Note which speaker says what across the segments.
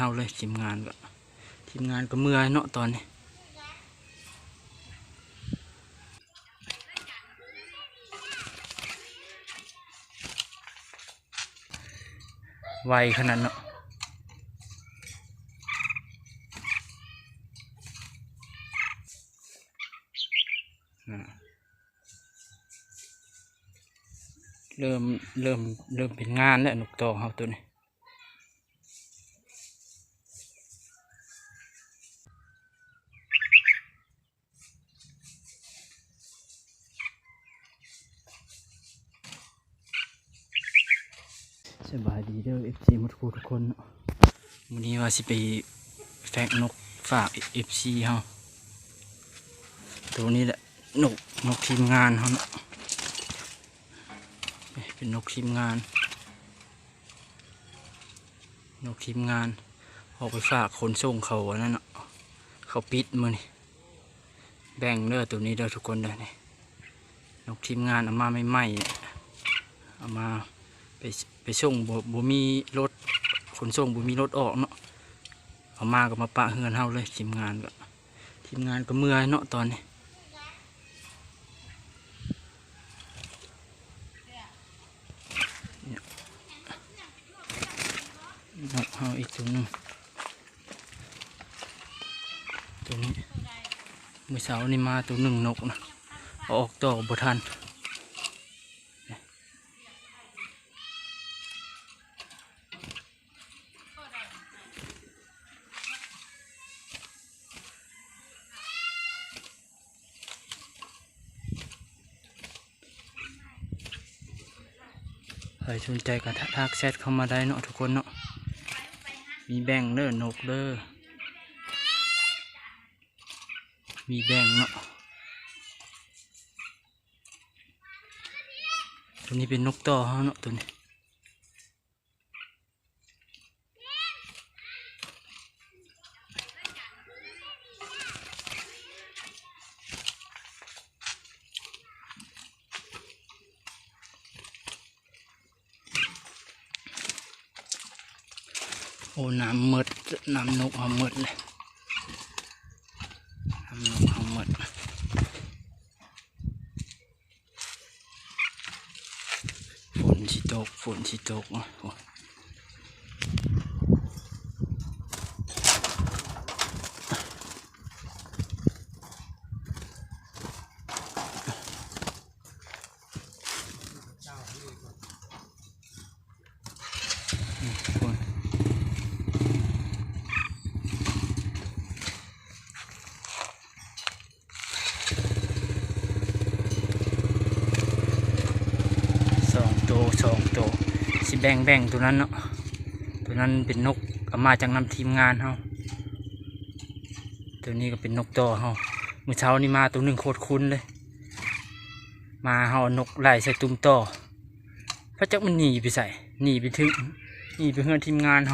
Speaker 1: เอาเลยทีมงานก็เมื่อยเนาะตอนนี้ไวขนาดเนาะเริ่มเป็นงานแล้วนกต่อเขาตัวนี้สบายดีเด้อ FC หมดทุกคนวันนี้ว่าสิไปแฝกนกฝาก FC เฮาตัวนี้แหละนกทีมงานเขาเนาะเป็นนกทีมงานออกไปฝากคนส่งเขาอันนั้นเนาะเขาปิดมือนี่แบ่งเด้อตัวนี้เด้อทุกคนเด้อนี่นกทีมงานเอามาไม่ไหม้เอามาไปส่งบ่มีรถขนส่งบ่มีรถออกเนาะเอามาก็มาปะเฮือนเฮาเลยทีมงานก็เมื่อยเนาะตอนนี้นกเฮาอีกตัวนึงตัวนี้เมื่อเช้านี่มาตัวหนึ่งนกนะออกต่อบ่ทันใครสนใจก็ทักแชทเข้ามาได้เนาะทุกคนเนาะมีแบ่งเด้อนกเด้อมีแบ่งเนาะตัวนี้เป็นนกต่อเฮาเนาะตัวนี้โอ้น้ำหมดน้ำนกเอาหมดเลยน้ำนกเอาหมดฝนสิตกอ่ะสองตัวสิแบ่งตัวนั้นเนาะตัวนั้นเป็นนกเอามาจากนำทีมงานเฮาตัวนี้ก็เป็นนกต่อเฮาเมื่อเช้านี้มาตัวหนึ่งโคตรคุ้นเลยมาเฮานกไล่ใส่ตุ้มต่อพระเจ้ามันหนีไปใส่หนีไปเพื่อนทีมงานเฮ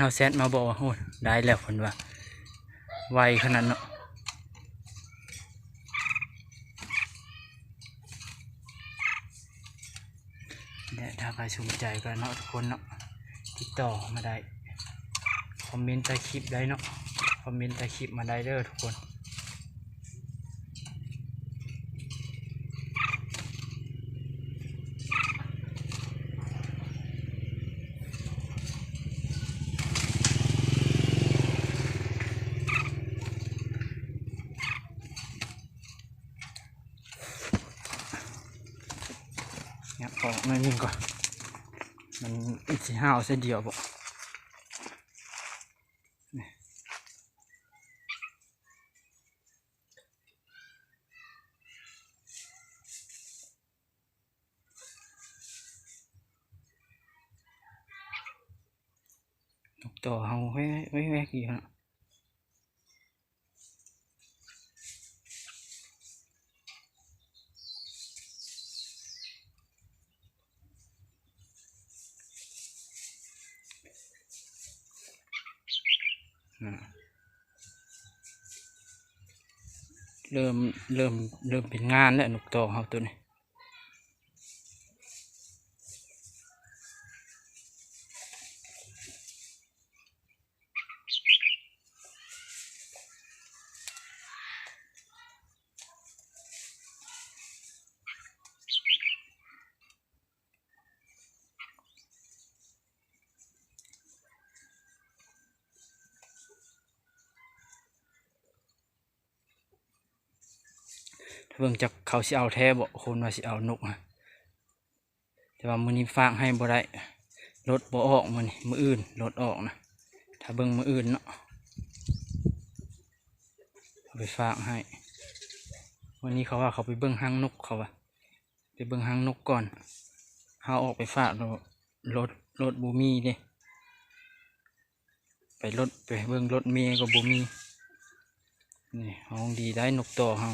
Speaker 1: าแซดมาบอกว่าโอ้ได้แล้วคนว่าไวขนาดเนาะเนี่ยถ้าใครสนใจก็เนาะทุกคนเนาะติดต่อมาได้คอมเมนต์ใต้คลิปได้เนาะคอมเมนต์ใต้คลิปมาได้เด้อทุกคนเนี่ยออกมานิ่งก่อนมันสิห้าวเส้นเดียวบ่นกต่อเฮาไว้กี่ฮะเริ่มเป็นงานแล้วนกต่อเฮาตัวนี้ เบิ่งจากเขาสิเอาแท้บ่คนว่าสิเอานกฮะแต่ว่ามื้อนี้ฝากให้บ่ได้รถบ่ออกมื้อนี้มื้ออื่นรถออกนะถ้าเบิ่งมื้ออื่นเนาะเอาไปฝากให้วันนี้เขาว่าเขาไปเบิ่งหางนกเขาว่าไปเบิ่งหางนกก่อนเขาออกไปฝากรถบูมีเนี่ยไปเบิ่งรถเมย์ก็บูมีนี่ห้องดีได้นกต่อเฮา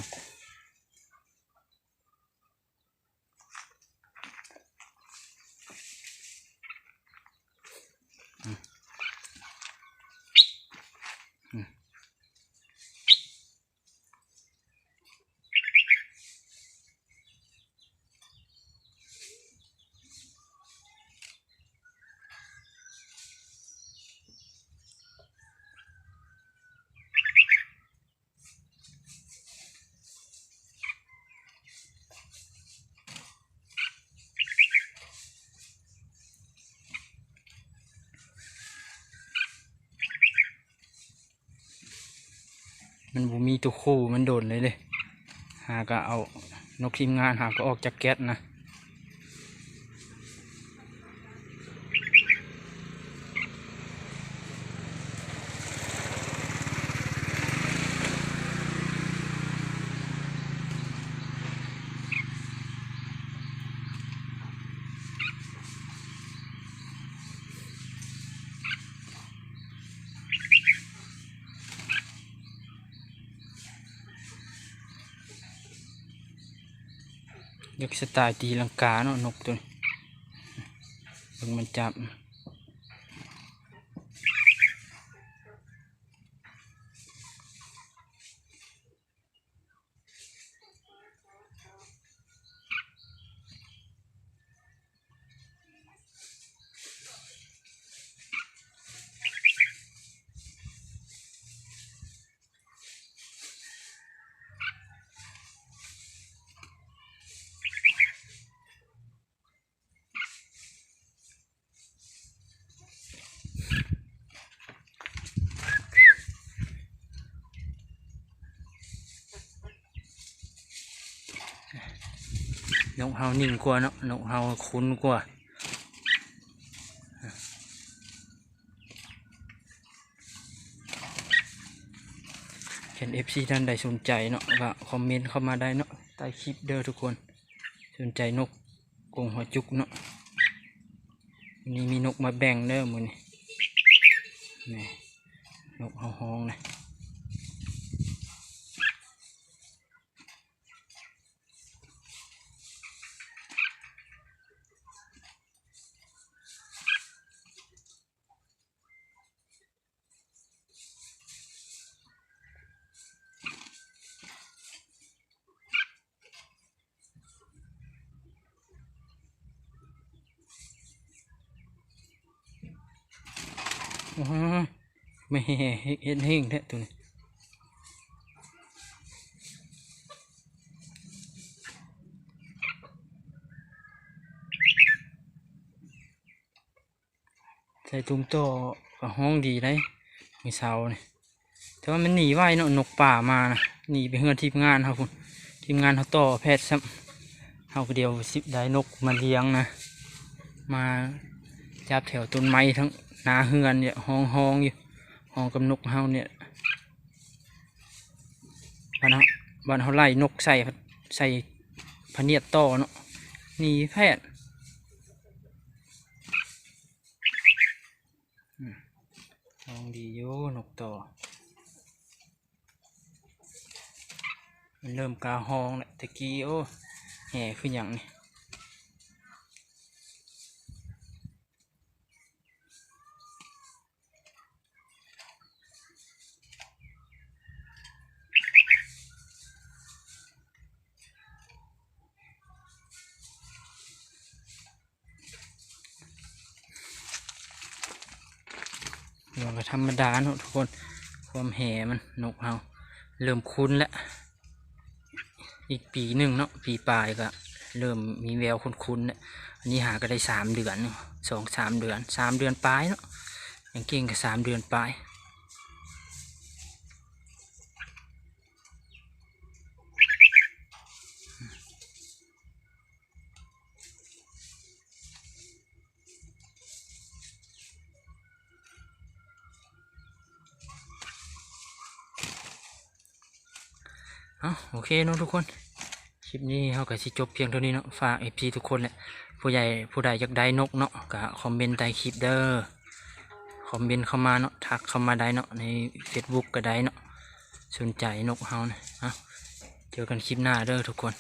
Speaker 1: มันบูมีตัวคู่มันโดนเลยหาก็เอานกทีมงานหาก็ออกจากแก๊สนะยกสไตล์ตีลังกาเนาะนกตัวนี้เบิ่งมันจับนกเฮานิ่งกว่าเนาะนกเฮาคุ้นกว่าเห็น FC ท่านใดสนใจเนาะก็คอมเมนต์เข้ามาได้เนาะใต้คลิปเด้อทุกคนสนใจนกกรงหัวจุกเนาะนี่มีนกมาแบ่งเด้อมื้อนี้นี่นกห้องนะไม่เห็นเฮงแท้ตัวนี้ใส่ตุ้มโตกับห้องดีได้มีเสาเนี่ยแต่ว่ามันหนีไว้เนาะนกป่ามานะหนีไปเฮือนทีมงานครับคุณทีมงานเขาต่อแพทย์ซ้ำเขาเดียวสิได้นกมาเลี้ยงนะมาจับแถวต้นไม้ทั้งนาเฮือนเนี่ยห้องอยู่ห้องกับนกเฮาเนี่ยบ้านเขาไล่นกใส่พเนียดต่อเนาะนี่แพทย์ห้องดีโยนกต่อมันเริ่มกาห้องแหละตะกี้โอ้แห่ขึ้นอย่างนี้เราก็ธรรมดาเนาะทุกคนความแห่มันนกเฮาเริ่มคุ้นแล้วอีกปีหนึ่งเนาะปีปลายก็เริ่มมีแววคุ้นๆเนี่ยอันนี้หาก็ได้3 เดือน2-3 เดือน3 เดือนปลายเนาะอย่างเก่งก็3 เดือนปลาย โอเคเนาะทุกคนคลิปนี้เขาก็สิจบเพียงเท่านี้เนาะฝากFPทุกคนแหละผู้ใหญ่ผู้ใดอยากได้นกเนาะก็คอมเมนต์ใต้คลิปเด้อคอมเมนต์เข้ามาเนาะทักเข้ามาได้เนาะใน Facebook ก็ได้เนาะสนใจนกเฮานะเจอกันคลิปหน้าเด้อทุกคน